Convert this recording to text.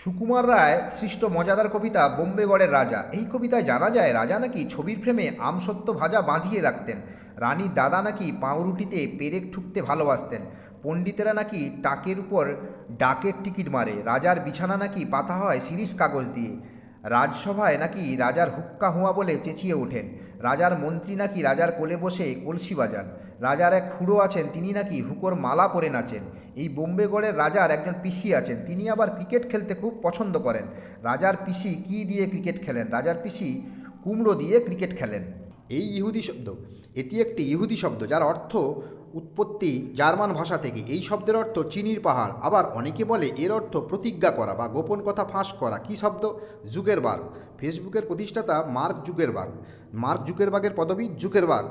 সুকুমার রায় সৃষ্ট মজাদার কবিতা বোম্বেগড়ের রাজা। এই কবিতায় জানা যায় রাজা নাকি ছবির ফ্রেমে আমসত্ত্ব ভাজা বাঁধিয়ে রাখতেন, রানীর দাদা নাকি পাউরুটিতে পেরেক ঠুকতে ভালোবাসতেন, পণ্ডিতেরা নাকি টাকের উপর ডাকের টিকিট মারে, রাজার বিছানা নাকি পাতা হয় শিরীষ কাগজ দিয়ে, রাজসভায় নাকি রাজার হুক্কা হুয়া বলে চেঁচিয়ে ওঠেন, রাজার মন্ত্রী নাকি রাজার কোলে বসে কলসি বাজান, রাজার এক খুড়ো আছেন তিনি নাকি হুঁকোর মালা পরে নাচেন। এই বোম্বেগড়ের রাজার একজন পিসি আছেন, তিনি আবার ক্রিকেট খেলতে খুব পছন্দ করেন। রাজার পিসি কী দিয়ে ক্রিকেট খেলেন? রাজার পিসি কুমড়ো দিয়ে ক্রিকেট খেলেন। এই ইহুদি শব্দ, এটি একটি ইহুদি শব্দ যার অর্থ উৎপত্তি জার্মান ভাষা থেকে। এই শব্দের অর্থ চিনির পাহাড়। আবার অনেকে বলে এর অর্থ প্রতিজ্ঞা করা বা গোপন কথা ফাঁস করা। কী শব্দ? জুকেরবার্গ। ফেসবুকের প্রতিষ্ঠাতা মার্ক জুকেরবার্গ। মার্ক জুকেরবার্গের পদবী জুকেরবার্গ।